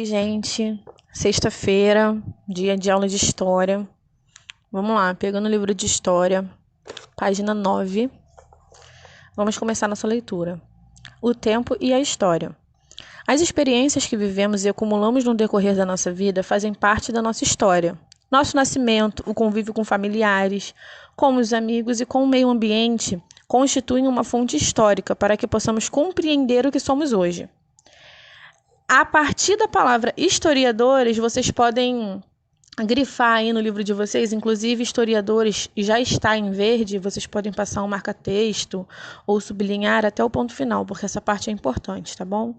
aí, gente? Sexta-feira, dia de aula de história. Vamos lá, pegando o livro de história, página 9. Vamos começar nossa leitura. O tempo e a história. As experiências que vivemos e acumulamos no decorrer da nossa vida fazem parte da nossa história. Nosso nascimento, o convívio com familiares, com os amigos e com o meio ambiente constituem uma fonte histórica para que possamos compreender o que somos hoje. A partir da palavra historiadores, vocês podem grifar aí no livro de vocês, inclusive historiadores já está em verde, vocês podem passar um marca-texto ou sublinhar até o ponto final, porque essa parte é importante, tá bom?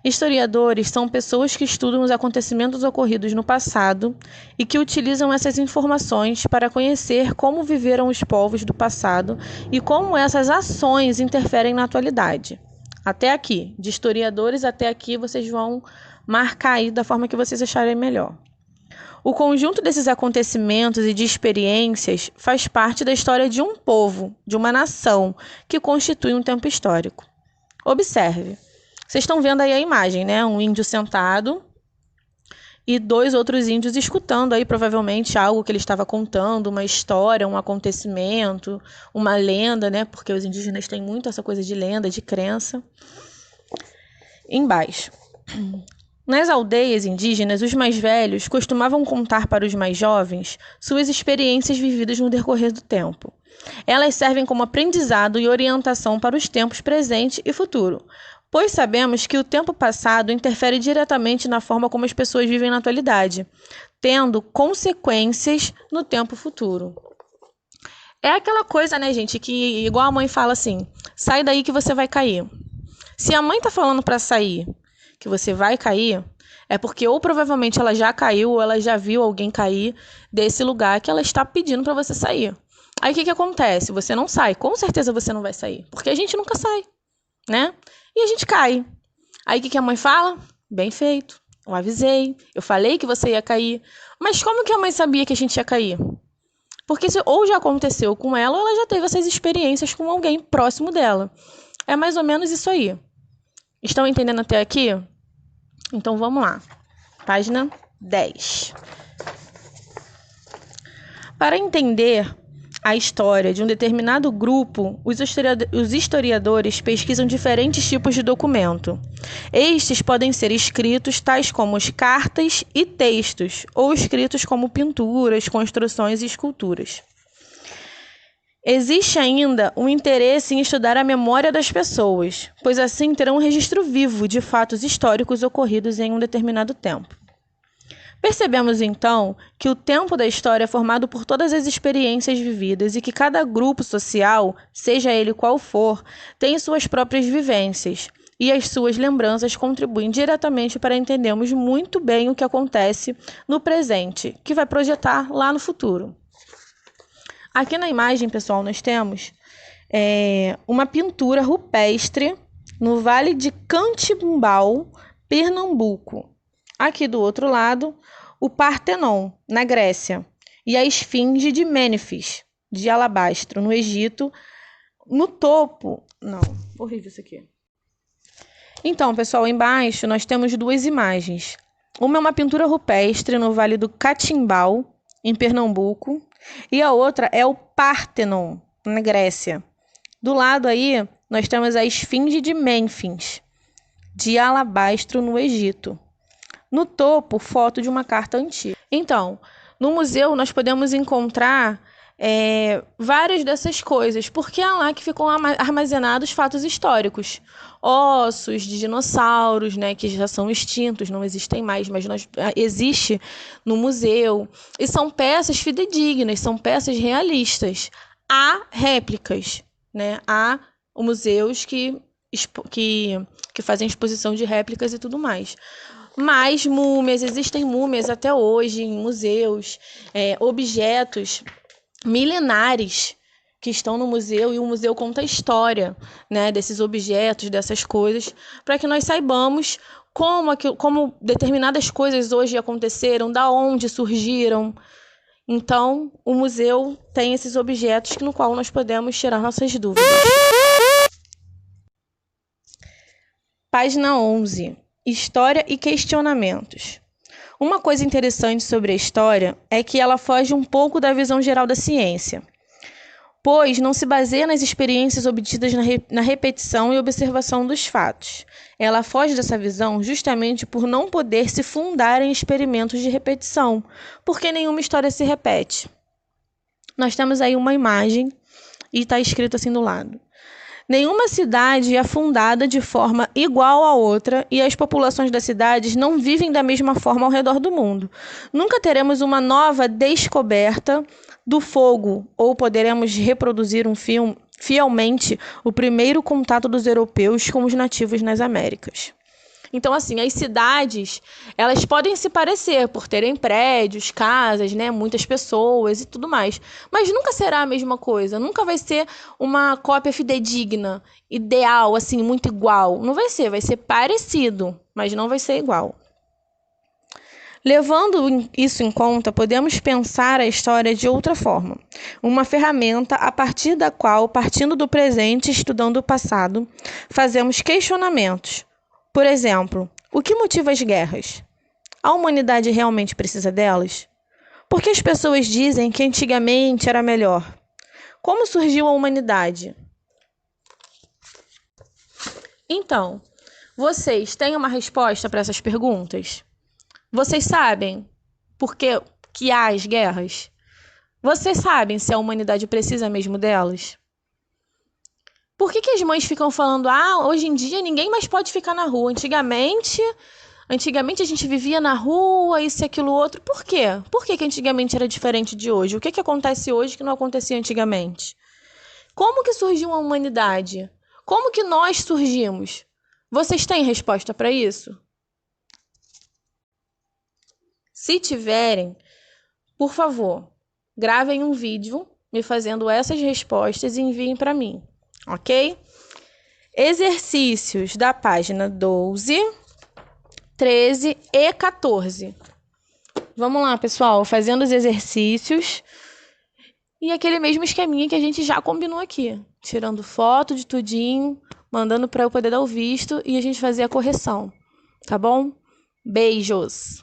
Historiadores são pessoas que estudam os acontecimentos ocorridos no passado e que utilizam essas informações para conhecer como viveram os povos do passado e como essas ações interferem na atualidade. Até aqui, de historiadores até aqui, vocês vão marcar aí da forma que vocês acharem melhor. O conjunto desses acontecimentos e de experiências faz parte da história de um povo, de uma nação, que constitui um tempo histórico. Observe. Vocês estão vendo aí a imagem, né? Um índio sentado e dois outros índios escutando aí provavelmente algo que ele estava contando, uma história, um acontecimento, uma lenda, né? Porque os indígenas têm muito essa coisa de lenda, de crença. Embaixo. Nas aldeias indígenas, os mais velhos costumavam contar para os mais jovens suas experiências vividas no decorrer do tempo. Elas servem como aprendizado e orientação para os tempos presente e futuro, pois sabemos que o tempo passado interfere diretamente na forma como as pessoas vivem na atualidade, tendo consequências no tempo futuro. É aquela coisa, né, gente, que igual a mãe fala assim, sai daí que você vai cair. Se a mãe tá falando para sair, que você vai cair, é porque ou provavelmente ela já caiu ou ela já viu alguém cair desse lugar que ela está pedindo para você sair. Aí o que acontece? Você não sai, com certeza você não vai sair, porque a gente nunca sai, né? E a gente cai. Aí o que a mãe fala? Bem feito, eu avisei, eu falei que você ia cair. Mas como que a mãe sabia que a gente ia cair? Porque isso ou já aconteceu com ela, ou ela já teve essas experiências com alguém próximo dela. É mais ou menos isso aí. Estão entendendo até aqui? Então vamos lá. Página 10. Para entender a história de um determinado grupo, os historiadores pesquisam diferentes tipos de documento. Estes podem ser escritos tais como as cartas e textos, ou escritos como pinturas, construções e esculturas. Existe ainda um interesse em estudar a memória das pessoas, pois assim terão um registro vivo de fatos históricos ocorridos em um determinado tempo. Percebemos, então, que o tempo da história é formado por todas as experiências vividas e que cada grupo social, seja ele qual for, tem suas próprias vivências e as suas lembranças contribuem diretamente para entendermos muito bem o que acontece no presente, que vai projetar lá no futuro. Aqui na imagem, pessoal, nós temos uma pintura rupestre no Vale de Cantimbau, Pernambuco. Aqui do outro lado, o Partenon, na Grécia, e a Esfinge de Mênfis, de alabastro, no Egito. No topo... Não, horrível isso aqui. Então, pessoal, embaixo nós temos duas imagens. Uma é uma pintura rupestre no Vale do Catimbau, em Pernambuco, e a outra é o Partenon, na Grécia. Do lado aí, nós temos a Esfinge de Mênfis, de alabastro, no Egito. No topo, foto de uma carta antiga. Então, no museu nós podemos encontrar várias dessas coisas, porque é lá que ficam armazenados fatos históricos. Ossos de dinossauros, né, que já são extintos, não existem mais, mas existe no museu. E são peças fidedignas, são peças realistas. Há réplicas, né? Há museus que fazem exposição de réplicas e tudo mais. Mas múmias, existem múmias até hoje em museus, objetos milenares que estão no museu, e o museu conta a história, né, desses objetos, dessas coisas, para que nós saibamos como determinadas coisas hoje aconteceram, da onde surgiram. Então, o museu tem esses objetos no qual nós podemos tirar nossas dúvidas. Página 11. História e questionamentos. Uma coisa interessante sobre a história é que ela foge um pouco da visão geral da ciência, pois não se baseia nas experiências obtidas na repetição e observação dos fatos. Ela foge dessa visão justamente por não poder se fundar em experimentos de repetição, porque nenhuma história se repete. Nós temos aí uma imagem e está escrito assim do lado. Nenhuma cidade é fundada de forma igual à outra e as populações das cidades não vivem da mesma forma ao redor do mundo. Nunca teremos uma nova descoberta do fogo ou poderemos reproduzir fielmente o primeiro contato dos europeus com os nativos nas Américas. Então, assim, as cidades, elas podem se parecer por terem prédios, casas, né, muitas pessoas e tudo mais. Mas nunca será a mesma coisa. Nunca vai ser uma cópia fidedigna, ideal, assim, muito igual. Não vai ser parecido, mas não vai ser igual. Levando isso em conta, podemos pensar a história de outra forma. Uma ferramenta a partir da qual, partindo do presente e estudando o passado, fazemos questionamentos. Por exemplo, o que motiva as guerras? A humanidade realmente precisa delas? Por que as pessoas dizem que antigamente era melhor? Como surgiu a humanidade? Então, vocês têm uma resposta para essas perguntas? Vocês sabem por que há as guerras? Vocês sabem se a humanidade precisa mesmo delas? Por que as mães ficam falando, hoje em dia ninguém mais pode ficar na rua? Antigamente a gente vivia na rua, isso e aquilo outro. Por quê? Por que antigamente era diferente de hoje? O que acontece hoje que não acontecia antigamente? Como que surgiu a humanidade? Como que nós surgimos? Vocês têm resposta para isso? Se tiverem, por favor, gravem um vídeo me fazendo essas respostas e enviem para mim. Ok? Exercícios da página 12, 13 e 14. Vamos lá, pessoal, fazendo os exercícios e aquele mesmo esqueminha que a gente já combinou aqui. Tirando foto de tudinho, mandando para eu poder dar o visto e a gente fazer a correção. Tá bom? Beijos!